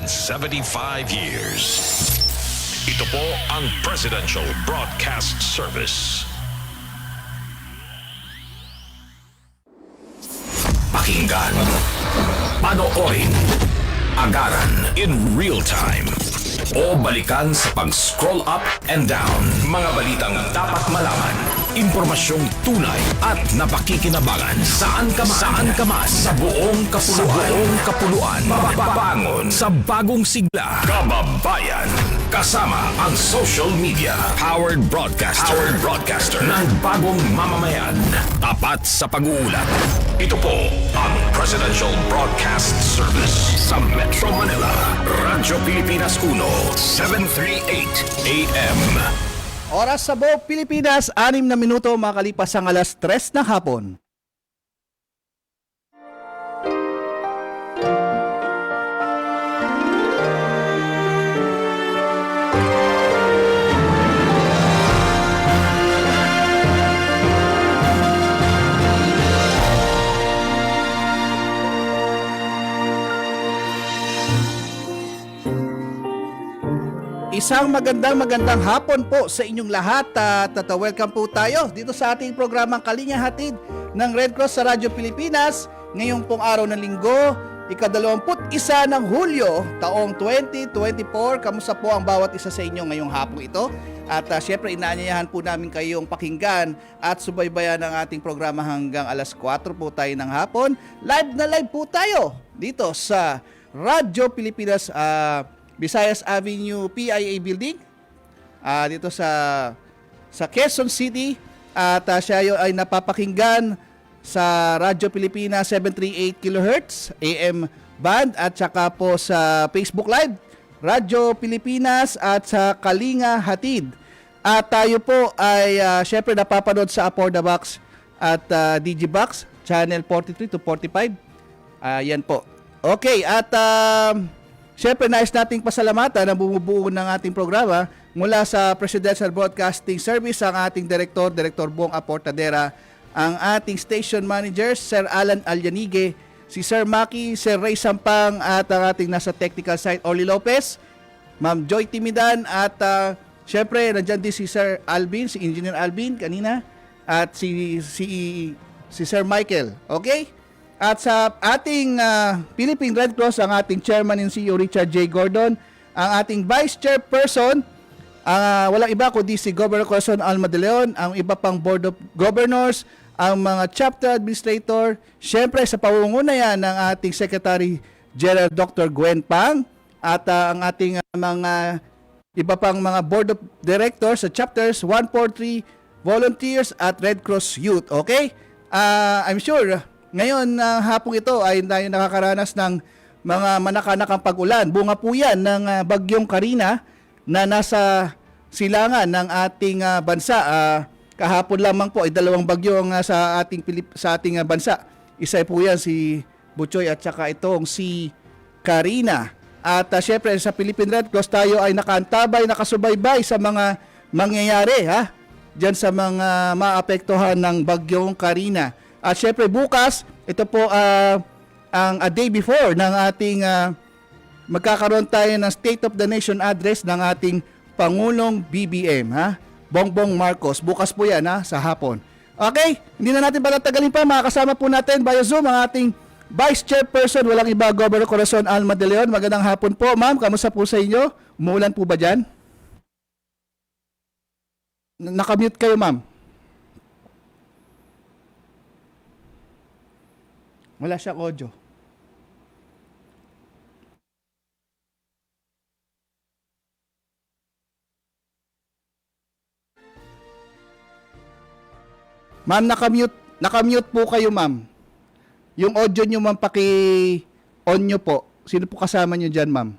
years. Ito po ang Presidential Broadcast Service. Pakinggan, panoorin, agaran in real time, o balikan sa pag-scroll up and down. Mga balitang dapat malaman, impormasyong tunay at napakikinabangan. Saan ka man, sa buong kapuluan. Mababangon sa bagong sigla. Kababayan, kasama ang social media. Powered broadcaster ng bagong mamamayan. Tapat sa pag-uulat. Ito po ang Presidential Broadcast Service sa Metro Manila. Radyo Pilipinas 1, 738 AM. Oras sa buong Pilipinas, 6 na minuto makalipas ang alas 3 ng hapon. Isang magandang hapon po sa inyong lahat at welcome po tayo dito sa ating programang Kalinga Hatid ng Red Cross sa Radyo Pilipinas. Ngayong pong araw ng linggo, ika-21 ng Hulyo, taong 2024. Kamusta po ang bawat isa sa inyo ngayong hapon ito? At syempre inaanyayahan po namin kayong pakinggan at subaybayan ang ating programa hanggang alas 4 po tayo ng hapon. Live na live po tayo dito sa Radyo Pilipinas Visayas Avenue PIA Building dito sa Quezon City at siya ay napapakinggan sa Radyo Pilipinas 738 kHz AM band at saka po sa Facebook Live Radyo Pilipinas at sa Kalinga Hatid. At tayo po ay syempre napapanood sa Aporda Box at Digibox channel 43 to 45. Yan po. Okay, at syempre, nais nating pasalamatan na bumubuo ng ating programa mula sa Presidential Broadcasting Service ang ating Director Bong Aportadera, ang ating Station Manager, Sir Alan Alyanige, si Sir Maki, Sir Ray Sampang at ang ating nasa technical side, Orly Lopez, Ma'am Joy Timidan at syempre, nandyan din si Sir Alvin, si Engineer Alvin kanina at si Sir Michael. Okay? At sa ating Philippine Red Cross, ang ating Chairman and CEO Richard J. Gordon, ang ating Vice Chairperson, walang iba kundi si Governor Corazon Alma de Leon, ang iba pang Board of Governors, ang mga Chapter Administrator, syempre sa pamumunayan ng ating Secretary General Dr. Gwen Pang, at ang ating mga iba pang mga Board of Directors sa Chapters 143, Volunteers at Red Cross Youth. Okay? I'm sure ngayon, hapong ito ay tayo nakakaranas ng mga manakanakang pag-ulan. Bunga po yan ng bagyong Karina na nasa silangan ng ating bansa. Kahapon lamang po ay 2 bagyo ang sa ating bansa. Isa po yan si Butchoy at saka itong si Karina. At syempre sa Philippine Red Cross tayo ay nakaantabay, nakasubaybay sa mga mangyayari diyan sa mga maapektuhan ng bagyong Karina. At syempre bukas, ito po ang a day before ng ating magkakaroon tayo ng State of the Nation address ng ating Pangulong BBM, Bongbong Marcos. Bukas po yan sa hapon. Okay, hindi na natin patatagalin pa. Makakasama po natin via Zoom ang ating Vice Chairperson, walang iba, Governor Corazon Alma de Leon. Magandang hapon po, ma'am. Kamusta po sa inyo? Umuulan po ba dyan? Nakamute kayo, ma'am. Wala siyang audio. Ma'am, nakamute po kayo, ma'am. Yung audio nyo, ma'am, paki-on nyo po. Sino po kasama nyo dyan, ma'am?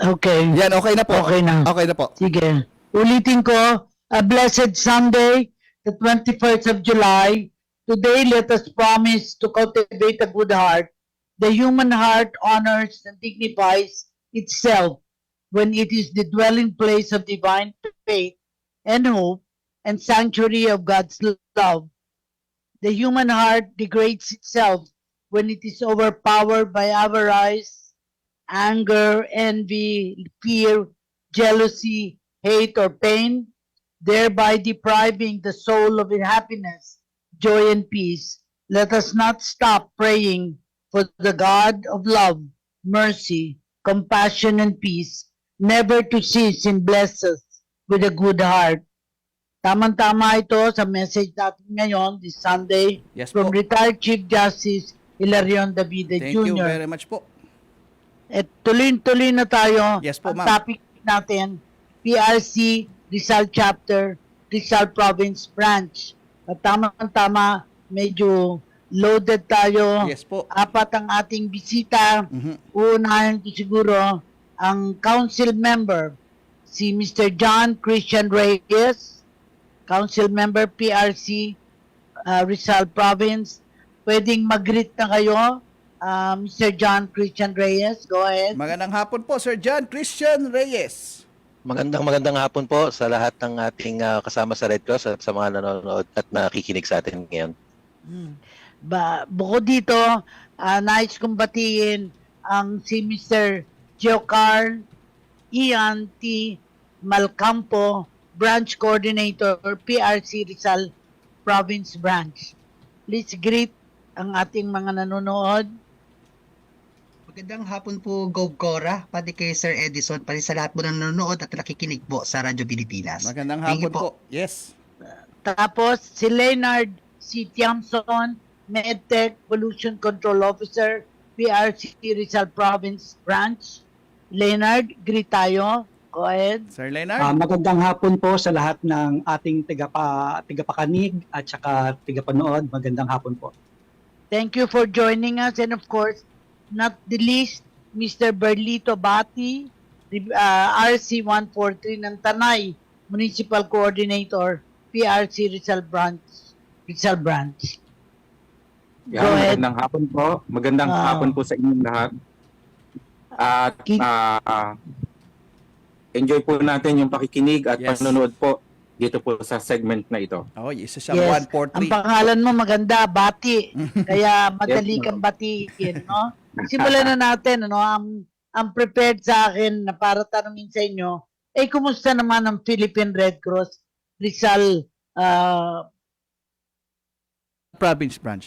Okay. Yan, okay na po. Okay na. Okay na po. Sige. Ulitin ko, a blessed Sunday, the 21st of July. Today, let us promise to cultivate a good heart. The human heart honors and dignifies itself when it is the dwelling place of divine faith and hope and sanctuary of God's love. The human heart degrades itself when it is overpowered by avarice, anger, envy, fear, jealousy, hate, or pain, thereby depriving the soul of happiness, joy, and peace. Let us not stop praying for the God of love, mercy, compassion, and peace, never to cease and bless us with a good heart. Tamang-tama ito sa message natin ngayon, this Sunday, Yes from po. retired Chief Justice Hilarion Davide Thank you Jr. very much po. At tuloy-tuloy na tayo. Yes po, Ang ma'am. topic natin, PRC Rizal Chapter, Rizal Province Branch. At tama-tama, medyo loaded tayo. Yes po. Apat ang ating bisita. Mhm. Uunahin ko siguro ang council member, si Mr. John Christian Reyes, council member PRC Rizal Province. Pwedeng mag-greet na kayo. Mr. John Christian Reyes, go ahead. Magandang hapon po, Sir John Christian Reyes. Magandang hapon po sa lahat ng ating kasama sa Red Cross at sa mga nanonood at nakikinig sa atin ngayon. Bukod dito, nais kong batiin ang si Mr. Geocarl Ian T. Malcampo, Branch Coordinator PRC Rizal Province Branch. Please greet ang ating mga nanonood. Magandang hapon po, Gov Cora, pati kay Sir Edison, pati sa lahat po ng nanonood at nakikinig po sa Radyo Pilipinas. Magandang Thank you hapon po. Yes. Tapos si Leonard C. Tiamson, MedTech Pollution Control Officer, PRC Rizal Province Branch. Leonard, greet tayo. Go ahead. Sir Leonard. Magandang hapon po sa lahat ng ating tigapakinig at saka tigapanood. Magandang hapon po. Thank you for joining us, and of course, not the least, Mr. Berlito Bati, RC 143 ng Tanay, Municipal Coordinator, PRC Rizal Branch. Go ahead. Magandang hapon po. Magandang hapon po sa inyong lahat. At enjoy po natin yung pakikinig at Yes. panonood po dito po sa segment na ito. Oh, isa siyang Yes, 143. ang pangalan mo maganda, Bati. Kaya madali Yes, kang batiin, no? Simulan na natin, ano? Ang prepared sa akin na para tanungin sa inyo, kumusta naman ang Philippine Red Cross Rizal Province Branch.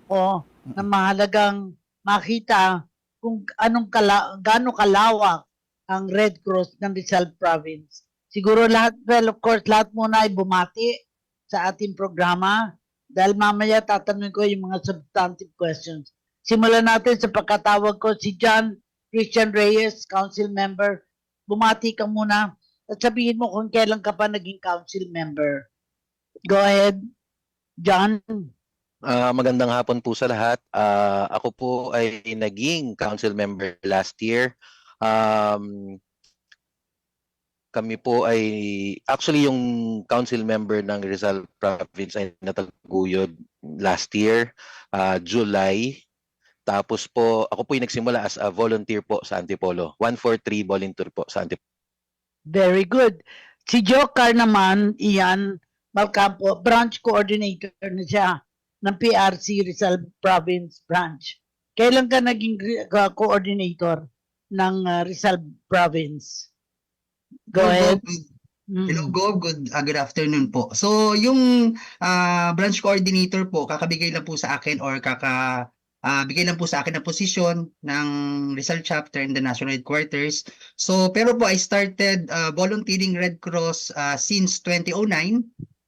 na mahalagang makita kung gaano kalawak ang Red Cross ng Rizal Province. Siguro lahat, well, of course, lahat muna ay bumati sa ating programa dahil mamaya tatanungin ko yung mga substantive questions. Simulan natin sa pagkatawag ko si John Christian Reyes, Council Member. Bumati ka muna at sabihin mo kung kailan ka pa naging Council Member. Go ahead, John. Magandang hapon po sa lahat. Ako po ay naging council member last year. Kami po ay actually yung council member ng Rizal Province ay nataguyod last year, July. Tapos po ako po ay nagsimula as a volunteer po sa Antipolo. 143 volunteer po sa Antipolo. Very good. Si Joker naman, Ian Malcampo, branch coordinator na siya ng PRC Rizal Province Branch. Kailan ka naging coordinator ng Rizal Province? Go ahead. Hello, Gov. Good afternoon po. So, yung branch coordinator po, kakabigay lang po sa akin or bigay lang po sa akin ng posisyon ng Rizal chapter in the National Headquarters. So, pero po I started volunteering Red Cross since 2009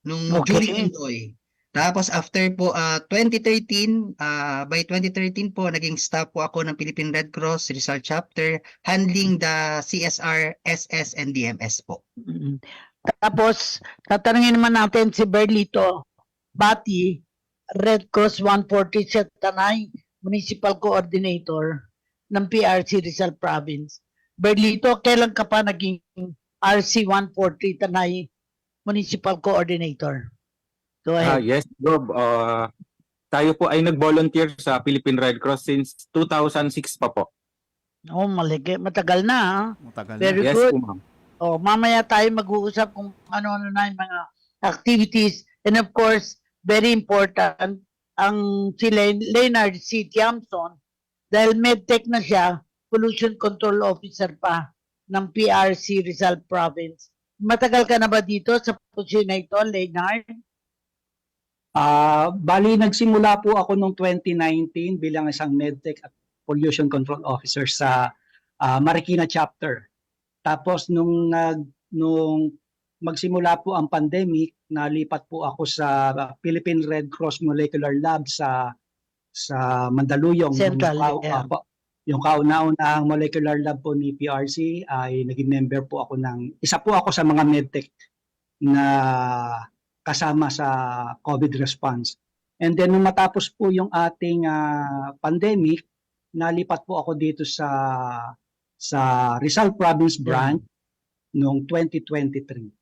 nung during Indoy. Tapos after po 2013, by 2013 po naging staff po ako ng Philippine Red Cross Rizal chapter handling the CSR, SS and DMS po. Tapos, tatanungin naman natin si Berlito Bati, Red Cross 140 sa Tanay, Municipal Coordinator ng PRC Rizal Province. Berlito, kailan ka pa naging RC 140 Tanay Municipal Coordinator? Go ahead. Yes, Rob. Tayo po ay nag-volunteer sa Philippine Red Cross since 2006 pa po. Matagal na, ha? Matagal Very na. Yes good. po, ma'am. Mamaya tayo mag-uusap kung ano-ano na yung mga activities. And of course, very important, ang si Leonard C. Tiamson, dahil medtech na siya, Pollution Control Officer pa ng PRC Rizal Province. Matagal ka na ba dito sa posisyon na ito, Leonard? Bali, nagsimula po ako noong 2019 bilang isang medtech at pollution control officer sa Marikina chapter. Tapos nung magsimula po ang pandemic, nalipat po ako sa Philippine Red Cross Molecular Lab sa Mandaluyong. Central, yeah. Yung kauna-unahang molecular lab po ni PRC ay naging member po ako isa po ako sa mga medtech na kasama sa COVID response. And then nung matapos po yung ating pandemic, nalipat po ako dito sa Rizal Province branch noong 2023.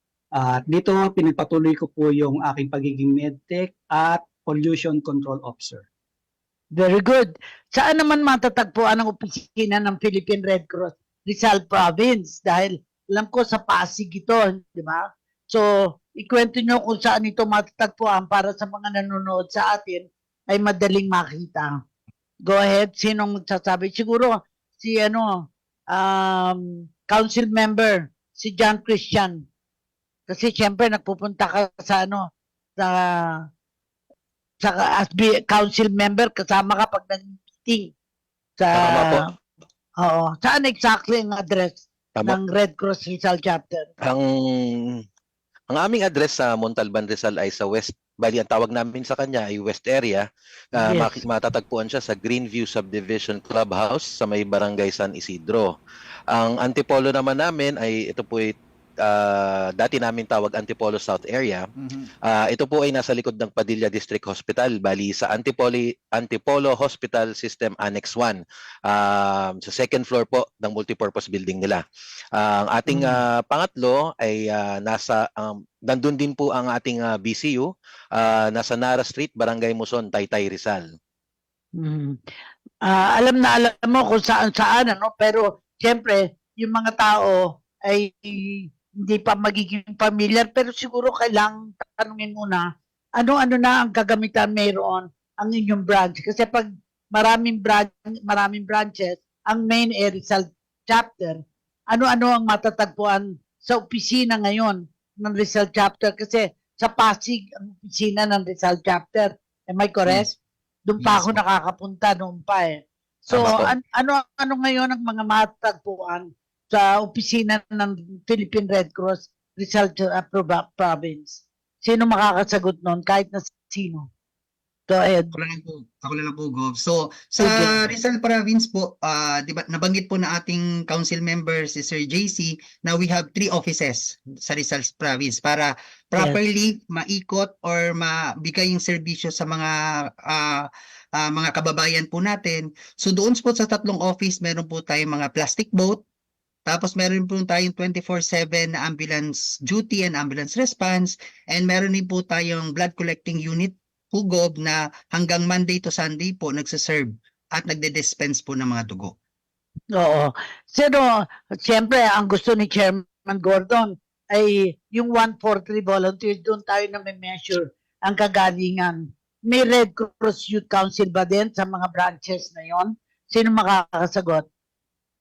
Dito pinagpatuloy ko po yung aking pagiging medtech at pollution control officer. Very good. Saan naman matatagpuan ang opisina ng Philippine Red Cross Rizal Province? Dahil alam ko sa Pasig ito, di ba? So, ikwento nyo kung saan ito matatagpuan para sa mga nanonood sa atin ay madaling makita. Go ahead, sinong magsasabi? Siguro si council member, si John Christian. Kasi siyempre nagpupunta ka sa as council member, kasama ka pag nag-meeting. Tama po. Oo. Saan exactly ang address Tama. ng Red Cross Rizal Chapter? Ang aming address sa Montalban Rizal ay sa West. Bali, ang tawag namin sa kanya ay West Area. Yes. Matatagpuan siya sa Greenview Subdivision Clubhouse sa may Barangay San Isidro. Ang antipolo naman namin ay ito po ay dati namin tawag Antipolo South Area. Ito po ay nasa likod ng Padilla District Hospital, bali sa Antipolo Hospital System Annex 1. Sa second floor po ng multipurpose building nila. Ang ating pangatlo ay nandun din po ang ating BCU, nasa Nara Street, Barangay Muson, Taytay, Rizal. Alam na alam mo kung saan, pero siyempre, yung mga tao ay hindi pa magiging familiar, pero siguro kailangang tanungin muna, ano-ano na ang gagamitan mayroon ang inyong branch? Kasi pag maraming branches, ang main Rizal chapter, ano-ano ang matatagpuan sa opisina ngayon ng Rizal chapter? Kasi sa Pasig, ang opisina ng Rizal chapter, am I correct? Doon pa ako nakakapunta noon pa eh. So, ano ngayon ang mga matatagpuan sa opisina ng Philippine Red Cross Rizal Province? Sino makakasagot noon? Kahit na sino. Go ahead. Ako na lang po, Gov. So, sa Rizal Province po, di ba, nabanggit po na ating council member, si Sir JC, na we have 3 offices sa Rizal Province para properly maikot or mabigay yung serbisyo sa mga kababayan po natin. So, doon po sa 3 office, meron po tayong mga plastic boat. Tapos meron po tayong 24/7 na ambulance duty and ambulance response, and meron din po tayong blood collecting unit po, Gov, na hanggang Monday to Sunday po nagsaserve at nagde-dispense po ng mga dugo. Oo. Pero, siyempre, ang gusto ni Chairman Gordon ay yung 143 volunteers, doon tayo na may measure ang kagalingan. May Red Cross Youth Council ba din sa mga branches na yon? Sino makakasagot?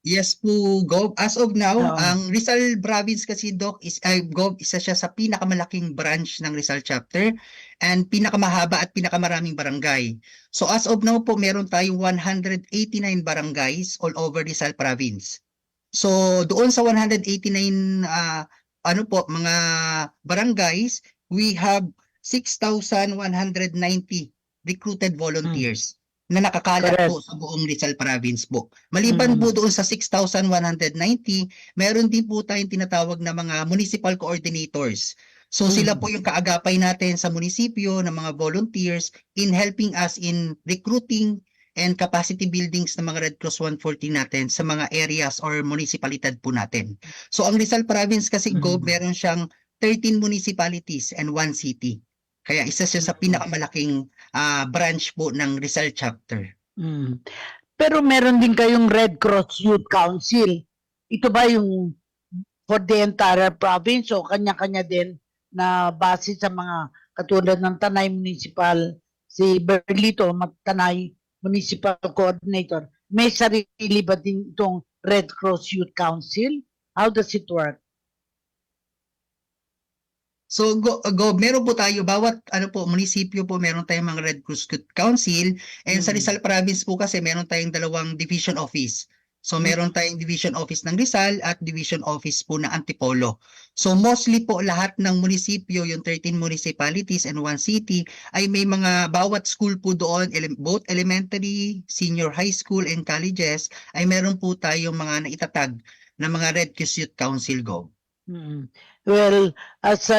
Yes po, Gov. As of now, ang Rizal Province kasi, Doc, Gov, isa siya sa pinakamalaking branch ng Rizal Chapter and pinakamahaba at pinakamaraming barangay. So as of now po, meron tayong 189 barangays all over Rizal Province. So doon sa 189 mga barangays, we have 6,190 recruited volunteers na nakakalat po sa buong Rizal Province po. Maliban po doon sa 6,190, meron din po tayong tinatawag na mga municipal coordinators. So sila po yung kaagapay natin sa munisipyo ng mga volunteers in helping us in recruiting and capacity buildings ng mga Red Cross 140 natin sa mga areas or munisipalidad po natin. So ang Rizal Province kasi, Gov, meron siyang 13 municipalities and 1 city. Kaya isa siya sa pinakamalaking branch po ng Rizal Chapter. Pero meron din kayong Red Cross Youth Council. Ito ba yung for the entire province o kanya-kanya din na base sa mga katulad ng Tanay Municipal, si Berlito, Tanay Municipal Coordinator. may sarili ba din itong Red Cross Youth Council? How does it work? So meron po tayo bawat munisipyo po meron tayong mga Red Cross Youth Council, and sa Rizal Province po kasi meron tayong dalawang division office. So meron tayong division office ng Rizal at division office po ng Antipolo. So mostly po lahat ng munisipyo, yung 13 municipalities and 1 city, ay may mga bawat school po doon, both elementary, senior high school and colleges, ay meron po tayong mga naitatag na mga Red Cross Youth Council go. Well, as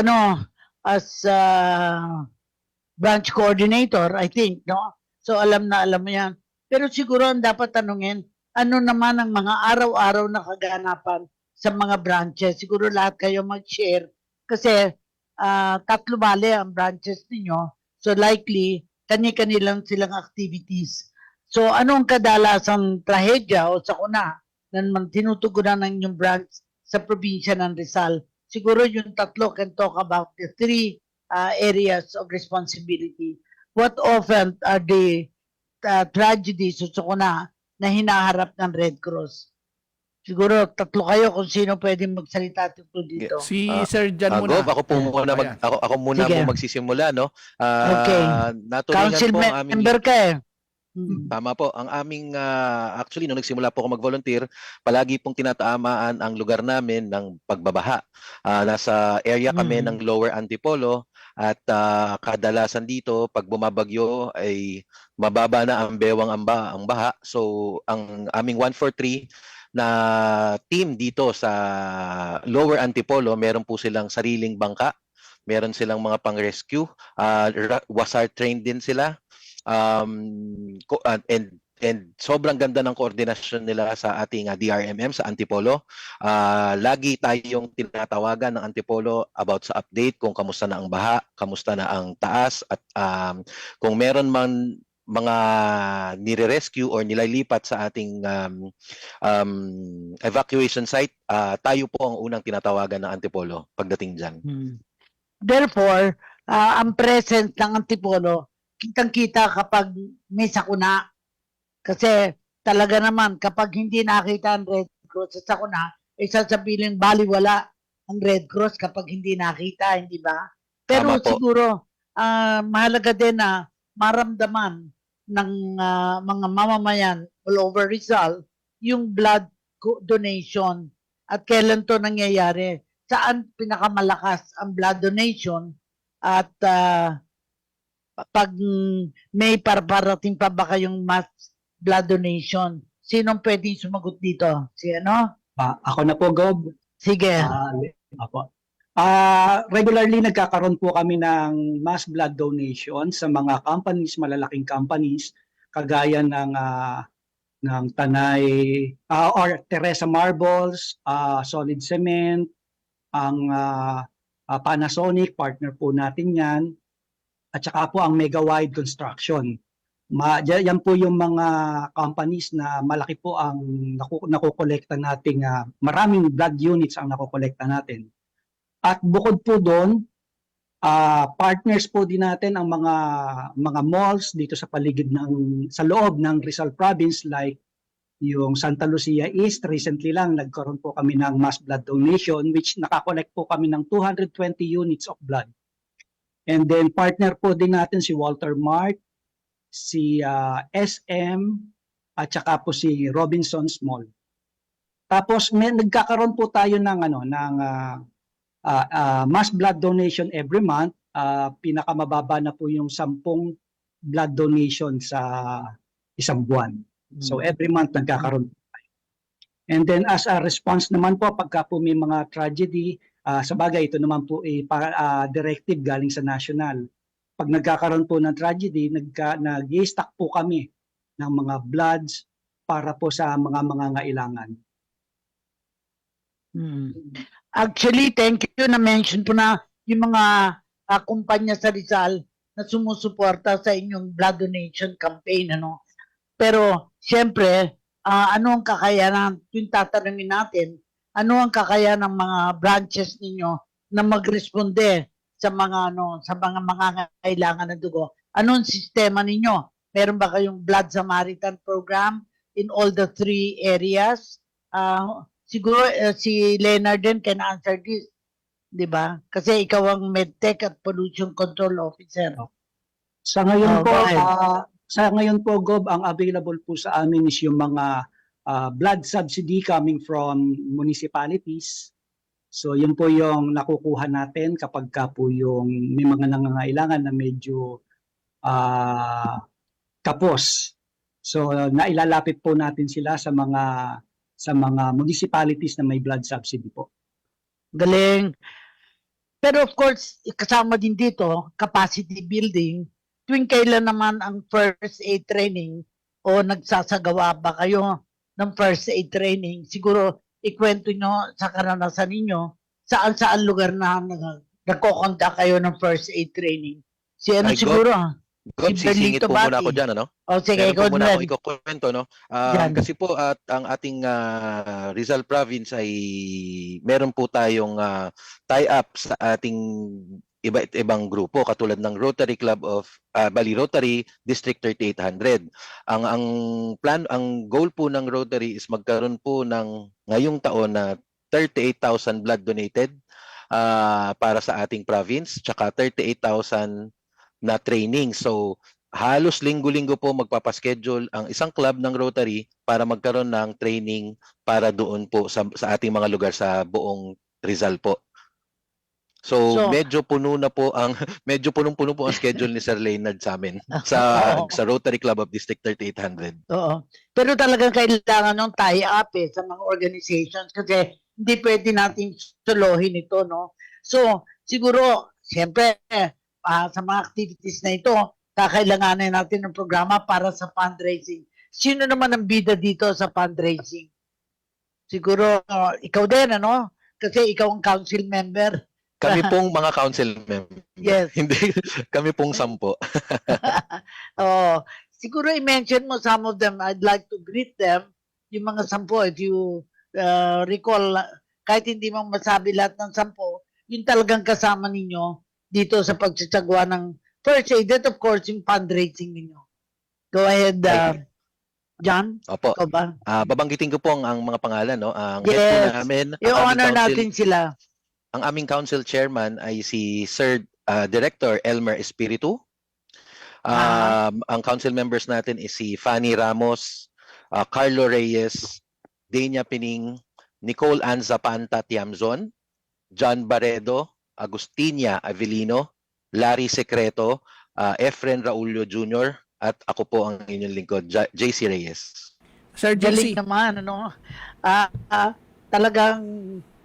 branch coordinator, I think, no? So alam na alam mo yan. Pero siguro ang dapat tanungin, ano naman ang mga araw-araw na kaganapan sa mga branches? Siguro lahat kayo mag-share kasi 3 bale ang branches ninyo. So likely, kani-kanilang silang activities. So anong kadalasang trahedya o sakuna na tinutugunan ng inyong branch sa probinsya ng Rizal? Siguro yung 3 can talk about the 3 areas of responsibility. What often are the tragedies o sakuna na hinaharap ng Red Cross? Siguro 3 kayo kung sino pwedeng magsalita tungkol dito. Si Sir Jan muna. Gov, ako po muna Ayan. ako muna Sige. po magsisimula, no. Okay. Naturingan Council po ang aming member ka eh. Tama po. Ang aming, actually, nung nagsimula po ako mag-volunteer, palagi pong tinatamaan ang lugar namin ng pagbabaha. Nasa area kami ng Lower Antipolo at kadalasan dito, pag bumabagyo, ay mababa na ang bewang ang baha. So, ang aming 143 na team dito sa Lower Antipolo, meron po silang sariling bangka. Meron silang mga pang-rescue. WASAR trained din sila. And sobrang ganda ng koordinasyon nila sa ating DRMM sa Antipolo. Lagi tayong tinatawagan ng Antipolo about sa update kung kamusta na ang baha, kamusta na ang taas, at kung meron man mga nire-rescue or nililipat sa ating evacuation site, tayo po ang unang tinatawagan ng Antipolo pagdating dyan. Therefore, ang presence ng Antipolo, kitang-kita kapag may sakuna. Kasi talaga naman, kapag hindi nakita ang Red Cross sa sakuna, sasabihin baliwala ang Red Cross kapag hindi nakita, hindi ba? Pero Tama po. siguro, mahalaga din na maramdaman ng mga mamamayan all over Rizal yung blood donation. At kailan to nangyayari? Saan pinakamalakas ang blood donation? At pag may parating pa ba kayong mass blood donation, sinong pwedeng sumagot dito? Si ano? Ako na po, Gob. Sige. Apo. Regularly nagkakaroon po kami ng mass blood donation sa mga companies, malalaking companies, kagaya ng Tanay or Teresa Marbles, Solid Cement, ang Panasonic, partner po natin yan, at saka po ang Mega Wide Construction. Yan po yung mga companies na malaki po ang nakokolekta nating, maraming blood units ang nakokolekta natin. At bukod po doon, partners po din natin ang mga malls dito sa paligid sa loob ng Rizal Province, like yung Santa Lucia East. Recently lang nagkaroon po kami ng mass blood donation, which nakakolekt po kami ng 220 units of blood. And then partner po din natin si Walter Mart, si SM, at saka po si Robinson's Mall. Tapos nagkakaroon po tayo ng mass blood donation every month. Pinakamababa na po yung 10 blood donation sa isang buwan. So every month nagkakaroon po tayo. And then as a response naman po, pagka po may mga tragedy, sa bagay ito naman po directive galing sa national. Pag nagkakaroon po ng tragedy, nag-i-stock po kami ng mga bloods para po sa mga ngailangan. Actually, thank you na mention po na yung mga kumpanya sa Rizal na sumusuporta sa inyong blood donation campaign. Ano? Pero, siyempre, ano ang kakayanan, yung tatanungin natin, ano ang kakayanan ng mga branches ninyo na magresponde sa mga kailangan ng dugo? Anong sistema ninyo? Meron ba kayong Blood Samaritan program? in all the three areas. Siguro si Leonard din can answer this, di ba? Kasi ikaw ang MedTech at Pollution Control Officer. Sa ngayon Go ahead. sa ngayon po, Gob, ang available po sa amin is yung mga blood subsidy coming from municipalities. So yun po yung nakukuha natin kapag ka po yung may mga nangangailangan na medyo kapos. So nailalapit po natin sila sa mga municipalities na may blood subsidy po. Galing. Pero of course, kasama din dito, capacity building. Tuwing kailan naman ang first aid training o nagsasagawa ba kayo ng first aid training? Siguro, ikwento nyo sa karanasan ninyo saan lugar na nagkokonda kayo ng first aid training. Si ano Ay, siguro? God, Si sisingit Berlito po muna Bati. ako dyan, ano? O sige, Meron ikaw po muna na. ako ikukwento, no? Yan. Kasi po at ang ating Rizal Province ay meron po tayong tie-up sa ating iba't ibang grupo katulad ng Rotary Club of Rotary District 3800. Ang goal po ng Rotary is magkaroon po ng ngayong taon na 38,000 blood donated para sa ating province, tsaka 38,000 na training. So halos linggo-linggo po magpapaschedule ang isang club ng Rotary para magkaroon ng training para doon po sa ating mga lugar sa buong Rizal po. So medyo punong-puno po ang schedule ni Sir Leonard sa amin sa Rotary Club of District 3800. Oo. Pero talagang kailangan ng tie-up sa mga organizations kasi hindi pwede natin solohin ito, no? So, siguro, siyempre, sa mga activities na ito, kakailanganin natin ng programa para sa fundraising. Sino naman ang bida dito sa fundraising? Siguro, ikaw din, ano? Kasi ikaw ang council member. Kami pong mga council members. Yes. Hindi, kami pong 10. Siguro i-mention mo some of them. I'd like to greet them. Yung mga 10, if you recall, kahit hindi mo masabi lahat ng 10, yung talagang kasama ninyo dito sa pagsasagwa ng first aid, that of course, yung fundraising ninyo. Go ahead, John. Opo. Ikaw ba? Babanggitin ko po ang mga pangalan, no? Ang head Yes. po namin, I-honor natin sila. ang aming council chairman ay si Sir Director Elmer Espiritu. Ang council members natin is si Fanny Ramos, Carlo Reyes, Dania Pining, Nicole Ann Zapanta Tiamzon, John Barredo, Agustinia Avelino, Larry Secreto, Efren Raulio Jr., at ako po ang inyong lingkod, JC Reyes. Sir Galing JC. naman, ano? Talagang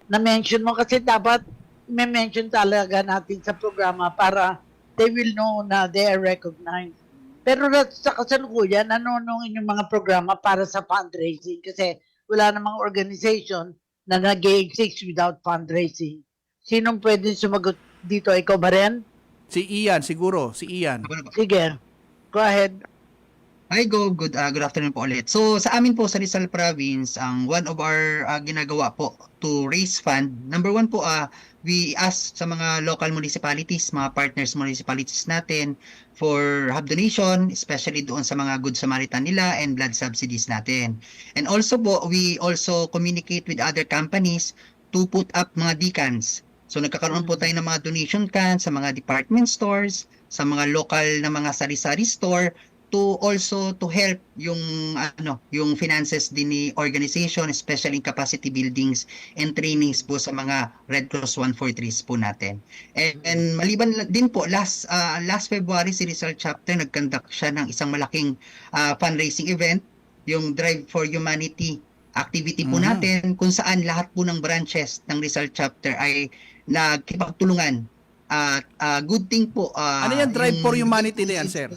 na-mention mo kasi dapat may-mention talaga natin sa programa para they will know na they are recognized. Pero sa kasalukuyan, ano nung inyong mga programa para sa fundraising? Kasi wala namang organization na nag-exist without fundraising. Sinong pwede sumagot dito? Ikaw ba rin? Si Ian, siguro. Si Ian. Sige. Go ahead. Hi, good afternoon po ulit. So sa amin po sa Rizal Province, ang one of our ginagawa po to raise fund, number one po, we ask sa mga local municipalities, mga partners municipalities natin for hub donation, especially doon sa mga Good Samaritan nila and blood subsidies natin. And also po, we also communicate with other companies to put up mga decans. So nagkakaroon po tayo ng mga donation cans sa mga department stores, sa mga local na mga sari-sari store, to also to help yung finances din ni organization, especially in capacity buildings and trainings po sa mga Red Cross 143s po natin. And maliban din po, last February si Rizal Chapter nag-conduct siya ng isang malaking fundraising event, yung Drive for Humanity activity po natin, kung saan lahat po ng branches ng Rizal Chapter ay nagkipagtulungan. Good thing po. Ano yan, Drive for Humanity na yan, sir?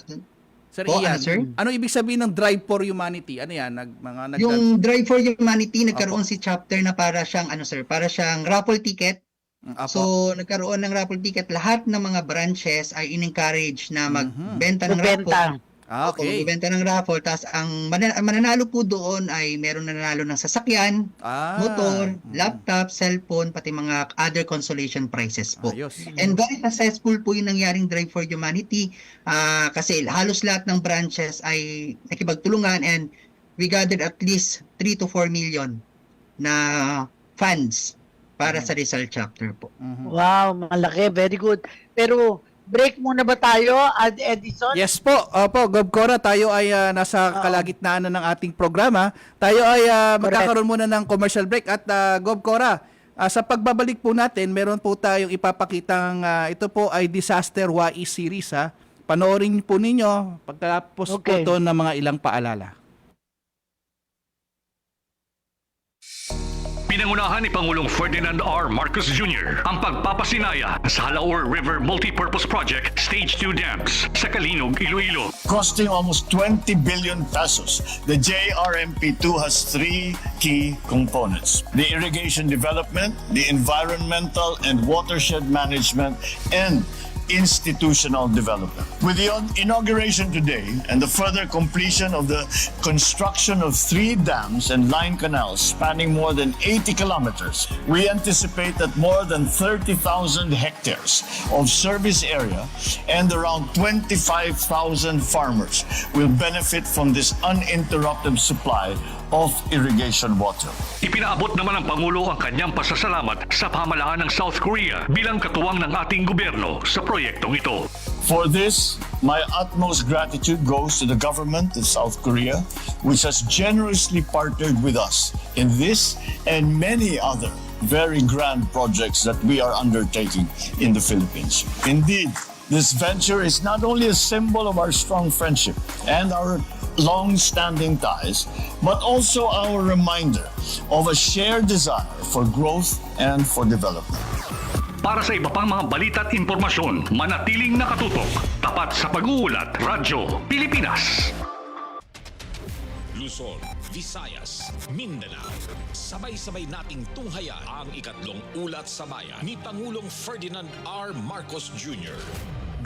Sir Po, Ian, ano, sir? ano ibig sabihin ng Drive for Humanity? Ano yan? Yung Drive for Humanity, nagkaroon si chapter na para siyang para siyang raffle ticket. So nagkaroon ng raffle ticket, lahat ng mga branches ay in-encourage na magbenta ng raffle. Okay. Magbenta ng raffle, tapos ang mananalo po doon ay meron nanalo ng sasakyan, motor, laptop, cellphone, pati mga other consolation prizes po. Ayos. And very successful po yung nangyaring Drive for Humanity kasi halos lahat ng branches ay nakipagtulungan and we gathered at least 3 to 4 million na funds para sa Rizal chapter po. Wow, malaki. Very good. Pero break muna ba tayo, Edison? Yes po. Opo, Gov Cora, tayo ay nasa kalagitnaan na ng ating programa. Tayo ay magkakaroon muna ng commercial break at Gov Cora, sa pagbabalik po natin, meron po tayong ipapakitang ito po ay Disaster YE series ha. Panoorin po ninyo pagkatapos po Okay. ito ng mga ilang paalala. Pinangunahan ni Pangulong Ferdinand R. Marcos Jr. ang pagpapasinaya sa Halaor River Multipurpose Project Stage 2 Dams sa Kalinog, Iloilo. Costing almost 20 billion pesos. The JRMP2 has three key components: the irrigation development, the environmental and watershed management, and institutional development. With the inauguration today and the further completion of the construction of 3 dams and line canals spanning more than 80 kilometers, we anticipate that more than 30,000 hectares of service area and around 25,000 farmers will benefit from this uninterrupted supply of irrigation water. Ipinaabot naman ng Pangulo ang kanyang pasasalamat sa pamahalaan ng South Korea bilang katuwang ng ating gobyerno sa proyektong ito. For this, my utmost gratitude goes to the government of South Korea, which has generously partnered with us in this and many other very grand projects that we are undertaking in the Philippines. Indeed, this venture is not only a symbol of our strong friendship and our long-standing ties, but also our reminder of a shared desire for growth and for development. Para sa iba pang mga balita at impormasyon, manatiling nakatutok, tapat sa pag-uulat, Radyo Pilipinas. Luzon, Visayas, Mindanao. Sabay-sabay nating tunghayan ang ikatlong ulat sa bayan ni Pangulong Ferdinand R. Marcos Jr.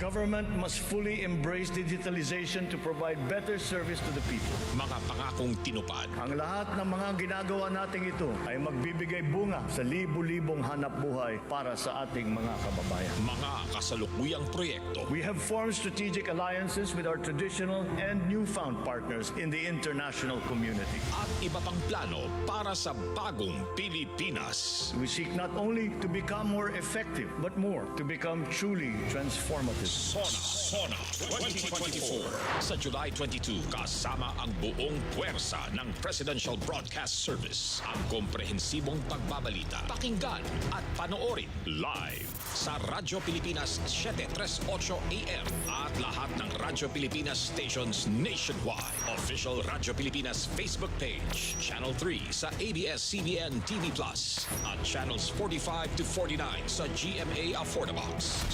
Government must fully embrace digitalization to provide better service to the people. Mga pangakong tinupad. Ang lahat ng mga ginagawa nating ito ay magbibigay bunga sa libu-libong hanap buhay para sa ating mga kababayan. Mga kasalukuyang proyekto. We have formed strategic alliances with our traditional and newfound partners in the international community. At iba pang plano para sa bagong Pilipinas. We seek not only to become more effective, but more to become truly transformative. Sona 2024. Sa July 22, kasama ang buong puwersa ng Presidential Broadcast Service. Ang komprehensibong pagbabalita, pakinggan at panoorin live sa Radyo Pilipinas 738 AM at lahat ng Radyo Pilipinas stations nationwide. Official Radyo Pilipinas Facebook page, Channel 3 sa ABS-CBN TV Plus at Channels 45 to 49 sa GMA Affordabox.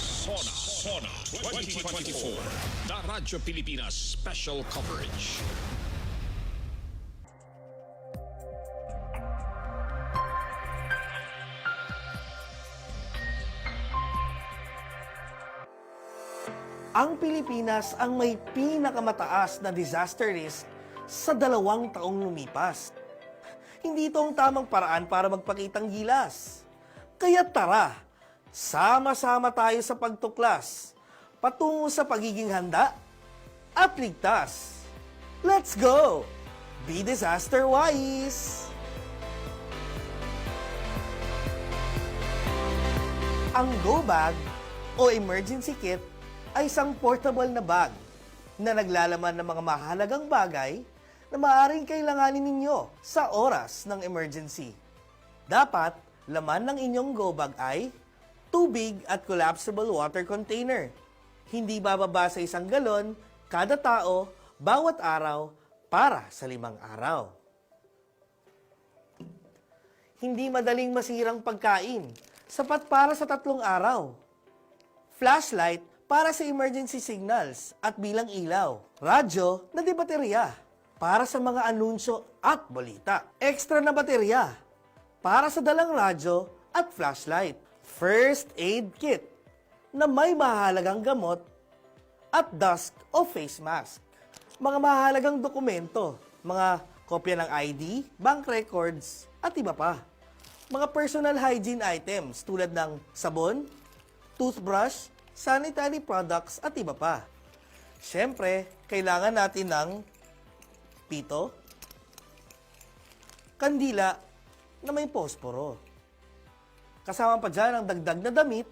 Sona 2024. The Radyo Pilipinas Special Coverage. Ang Pilipinas ang may pinakamataas na disaster risk sa 2 taong lumipas. Hindi ito ang tamang paraan para magpakitang gilas. Kaya tara, sama-sama tayo sa pagtuklas, patungo sa pagiging handa at ligtas. Let's go! Be disaster wise! Ang Go Bag o Emergency Kit ay isang portable na bag na naglalaman ng mga mahalagang bagay na maaaring kailanganin ninyo sa oras ng emergency. Dapat, laman ng inyong Go Bag ay tubig at collapsible water container. Hindi bababa sa 1 galon kada tao bawat araw para sa 5 araw. Hindi madaling masirang pagkain, sapat para sa 3 araw. Flashlight para sa emergency signals at bilang ilaw. Radyo na di baterya para sa mga anunsyo at balita. Extra na baterya para sa dalang radyo at flashlight. First aid kit na may mahalagang gamot at dust o face mask. Mga mahalagang dokumento, mga kopya ng ID, bank records at iba pa. Mga personal hygiene items tulad ng sabon, toothbrush, sanitary products at iba pa. Siyempre, kailangan natin ng pito, kandila na may posporo. Kasama pa dyan ang dagdag na damit,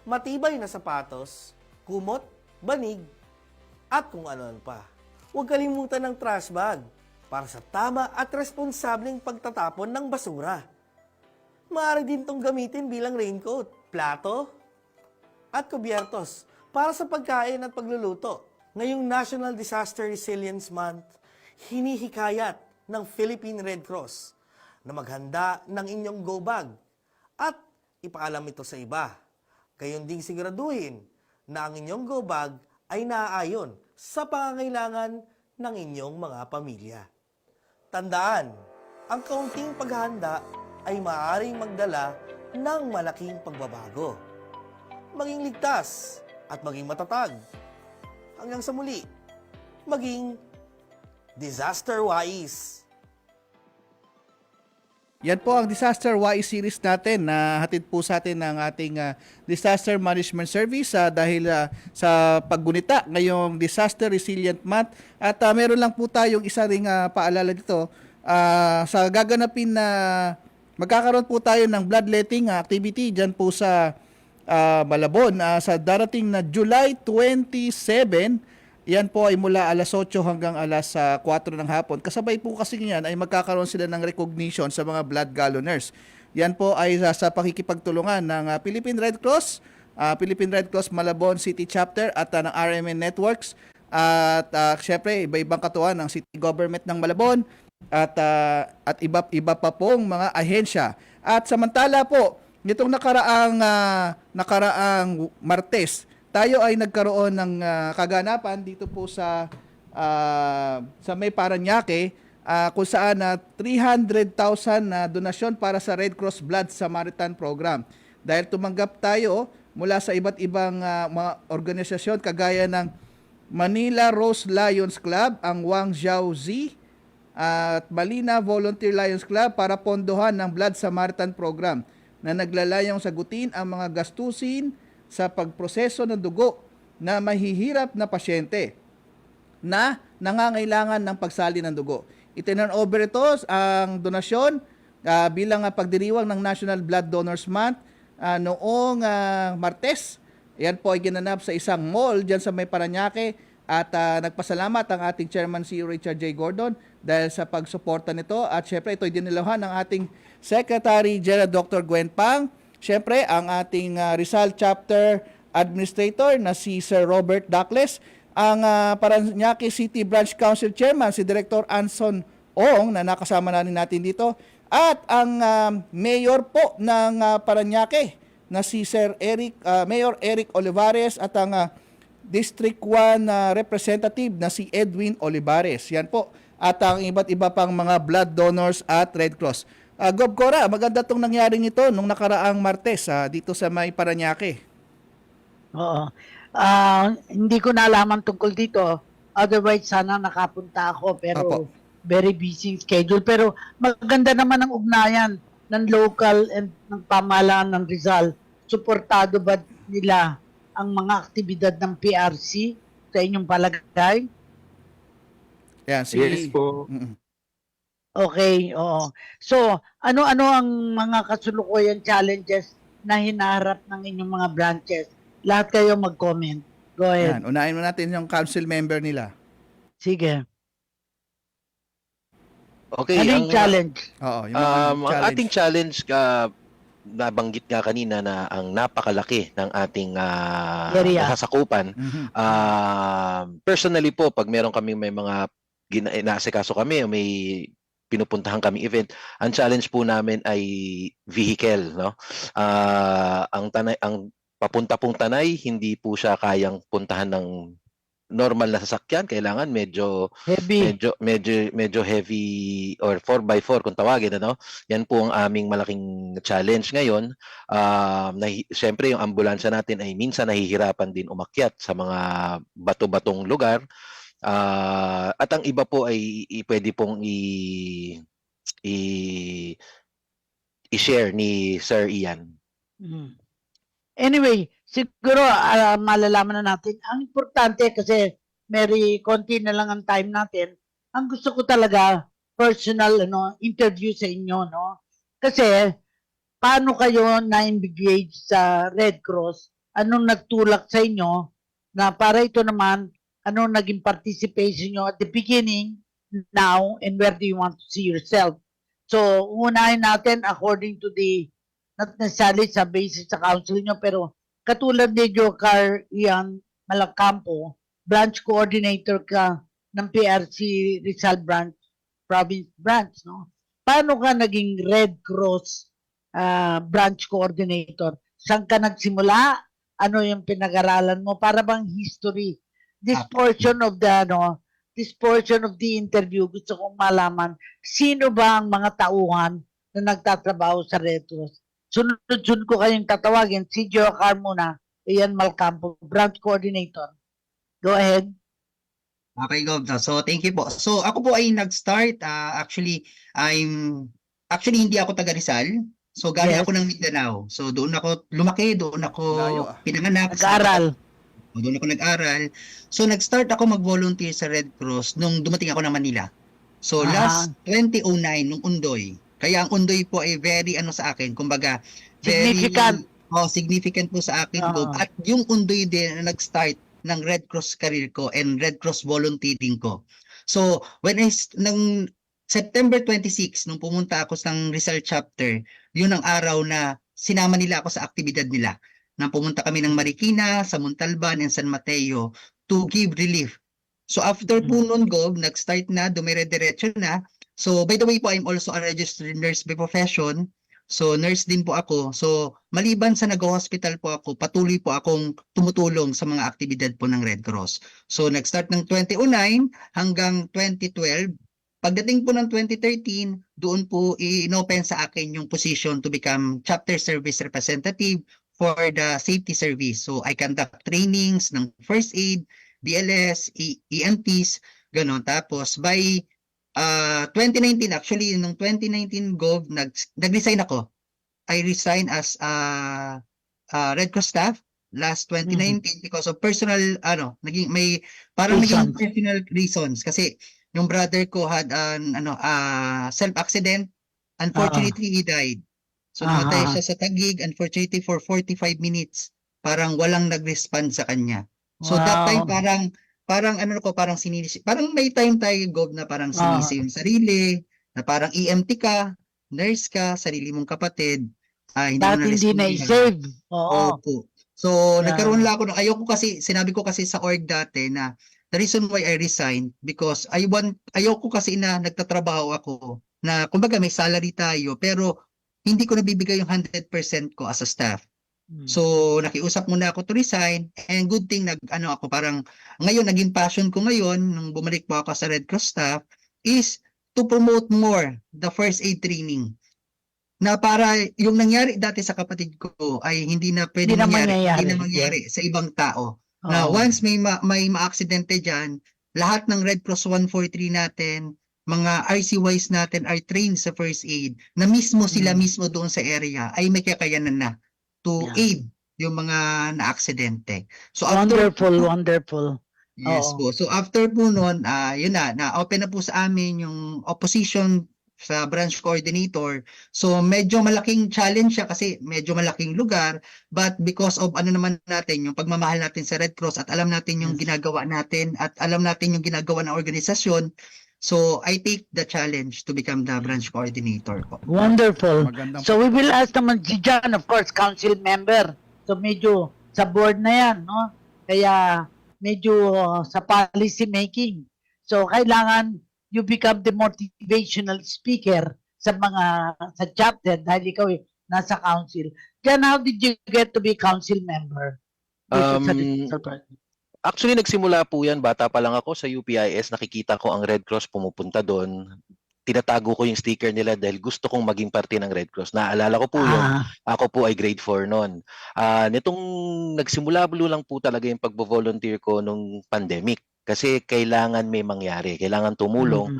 matibay na sapatos, kumot, banig, at kung ano pa. Huwag kalimutan ng trash bag para sa tama at responsableng pagtatapon ng basura. Maaari din itong gamitin bilang raincoat, plato, at kubyertos para sa pagkain at pagluluto. Ngayong National Disaster Resilience Month, hinihikayat ng Philippine Red Cross na maghanda ng inyong go bag at ipaalam ito sa iba. Gayon ding siguraduhin na ang inyong go bag ay naaayon sa pangangailangan ng inyong mga pamilya. Tandaan, ang kaunting paghahanda ay maaaring magdala ng malaking pagbabago. Maging ligtas at maging matatag. Hanggang sa muli, maging disaster-wise. Yan po ang Disaster Wise series natin na hatid po sa atin ng ating Disaster Management Service dahil sa paggunita ngayong Disaster Resilient Month. At meron lang po tayong isa ring paalala dito. Sa gaganapin na magkakaroon po tayo ng bloodletting activity dyan po sa Malabon sa darating na July 27. Yan po ay mula alas 8 hanggang alas 4 ng hapon. Kasabay po kasi niyan ay magkakaroon sila ng recognition sa mga blood galloners. Yan po ay sa pakikipagtulungan ng Philippine Red Cross, Philippine Red Cross Malabon City Chapter at ng RMN Networks. At syempre, iba-ibang katuan ng City Government ng Malabon at iba pa pong mga ahensya. At samantala po, nitong nakaraang Martes, tayo ay nagkaroon ng kaganapan dito po sa May Parañaque kung saan 300,000 na donasyon para sa Red Cross Blood Samaritan Program. Dahil tumanggap tayo mula sa iba't ibang mga organisasyon kagaya ng Manila Rose Lions Club, ang Wang Zhao Zi, at Malina Volunteer Lions Club para pondohan ng Blood Samaritan Program na naglalayong sagutin ang mga gastusin sa pagproseso ng dugo na mahihirap na pasyente na nangangailangan ng pagsali ng dugo. Itinurn over ito ang donasyon bilang pagdiriwang ng National Blood Donors Month noong Martes. Yan po ay ginanap sa isang mall dyan sa May Parañaque at nagpasalamat ang ating Chairman CEO Richard J. Gordon dahil sa pagsuporta nito at syempre ito ay dinilawan ng ating Secretary General Dr. Gwen Pang. Siyempre, ang ating Rizal Chapter Administrator na si Sir Robert Dacles, ang Parañaque City Branch Council Chairman si Director Anson Ong na nakasama natin dito, at ang Mayor po ng Parañaque na si Sir Mayor Eric Olivares at ang District 1 Representative na si Edwin Olivares. Yan po. At ang iba't iba pang mga blood donors at Red Cross. Gob Cora, maganda itong nangyaring ito nung nakaraang Martes dito sa May Parañaque. Oo. Hindi ko nalaman tungkol dito. Otherwise, sana nakapunta ako. Pero Apo. very busy schedule. Pero maganda naman ang ugnayan ng local and ng pamahalaan ng Rizal. Suportado ba nila ang mga aktibidad ng PRC sa inyong palagay? Yan, Yes po. Okay, oo. So, ano-ano ang mga kasulukuyang challenges na hinaharap ng inyong mga branches? Lahat kayo mag-comment. Go ahead. Yan, unahin mo natin yung council member nila. Sige. Okay, Ano yung challenge? Oo, yung mga ang challenge. ating challenge, nabanggit nga kanina na ang napakalaki ng ating Area. nasasakupan. Mhm. Personally po, pag meron kaming may mga inaasikaso kami o may pinupuntahan kaming event, ang challenge po namin ay vehicle, no? Ang papunta pong Tanay, hindi po siya kayang puntahan ng normal na sasakyan, kailangan medyo Heavy. heavy or 4x4 kung tawagin, ano. Yan po ang aming malaking challenge ngayon. Siyempre yung ambulansya natin ay minsan nahihirapan din umakyat sa mga bato-batong lugar. At ang iba po ay pwede pong i-share ni Sir Ian. Mm. Anyway, siguro malalaman na natin. Ang importante kasi konti na lang ang time natin. Ang gusto ko talaga, personal interview sa inyo, no? Kasi paano kayo na-engage sa Red Cross? Anong nagtulak sa inyo na para ito naman, anong naging participation nyo at the beginning, now, and where do you want to see yourself? So, unahin natin according to the, not necessarily sa basis sa council nyo, pero katulad ni Jocar Ian Malacampo, branch coordinator ka ng PRC Rizal Branch, Province Branch, no? Paano ka naging Red Cross branch coordinator? Saan ka nagsimula? Ano yung pinag-aralan mo? Para bang history? This portion of the interview, gusto kong malaman, sino ba ang mga tauhan na nagtatrabaho sa Red Cross? Sunod-sunod ko kayong tatawagin. Si Jocar muna, Ian Malcampo, branch coordinator. Go ahead. Okay, Gov. So, thank you po. So, ako po ay nag-start. Actually, hindi ako taga Rizal. So, galing Yes. ako ng Mindanao. So, doon ako lumaki, doon ako Layo, pinanganak. Nag-aral. Doon ako nag-aral. So, nag-start ako mag-volunteer sa Red Cross nung dumating ako ng Manila. So, last 2009, nung Undoy. Kaya ang Undoy po ay very, sa akin, kumbaga, very Significant. significant po sa akin. Gov. At yung Undoy din na nag-start ng Red Cross career ko and Red Cross volunteering ko. So, nang September 26, nung pumunta ako sa Rizal chapter, yun ang araw na sinama nila ako sa aktibidad nila. Nang pumunta kami ng Marikina, sa Montalban, and San Mateo to give relief. So after po nun, Gov, nag-start na, dumire-diretso na. So by the way po, I'm also a registered nurse by profession. So nurse din po ako. So maliban sa nag-hospital po ako, patuloy po akong tumutulong sa mga aktibidad po ng Red Cross. So nag-start ng 2009 hanggang 2012. Pagdating po ng 2013, doon po inopen sa akin yung position to become chapter service representative for the safety service. So I conduct trainings ng first aid, BLS, EMTs, gano'n. Tapos by 2019, actually, nung 2019, Gov, nag-resign ako. I resigned as Red Cross staff last 2019 because of personal, naging personal reasons. Kasi yung brother ko had self-accident. Unfortunately, he died. So namatay siya sa Taguig, unfortunately for 45 minutes. Parang walang nag-respond sa kanya. So that time parang sinisi. Parang may time tayo, Gov, na parang sinisi yung sarili, na parang EMT ka, nurse ka, sarili mong kapatid. Hindi na-save. Oo. Opo. So nagkaroon lang ako, sinabi ko kasi sa org dati na the reason why I resigned because ayoko kasi na nagtatrabaho ako na kumbaga may salary tayo pero hindi ko nabibigay yung 100% ko as a staff. So nakiusap muna ako to resign and good thing ako parang ngayon naging passion ko ngayon nung bumalik po ako sa Red Cross staff is to promote more the first aid training. Na para yung nangyari dati sa kapatid ko ay hindi na mangyari sa ibang tao. Na once may ma-aksidente dyan, lahat ng Red Cross 143 natin, mga RCYs natin are trained sa first aid na sila mismo doon sa area ay may kakayanan na to aid yung mga na-aksidente. So Wonderful. Yes po. So after po noon, yun na-open na po sa amin yung opposition sa branch coordinator. So medyo malaking challenge siya kasi medyo malaking lugar, but because of naman natin yung pagmamahal natin sa Red Cross at alam natin yung ginagawa natin at alam natin yung ginagawa ng organisasyon, so I take the challenge to become the branch coordinator po. Wonderful. So we will ask naman si John, of course, council member. So medyo sa board na yan, no? Kaya medyo sa policy making. So kailangan you become the motivational speaker sa chapter dahil ikaw nasa council. Then how did you get to be council member? Actually, nagsimula po yan. Bata pa lang ako sa UPIS. Nakikita ko ang Red Cross pumupunta doon. Tinatago ko yung sticker nila dahil gusto kong maging parte ng Red Cross. Naalala ko po yun. Ako po ay grade 4 noon. Nitong nagsimula lang po talaga yung pagbo-volunteer ko nung pandemic. Kasi kailangan may mangyari, kailangan tumulong.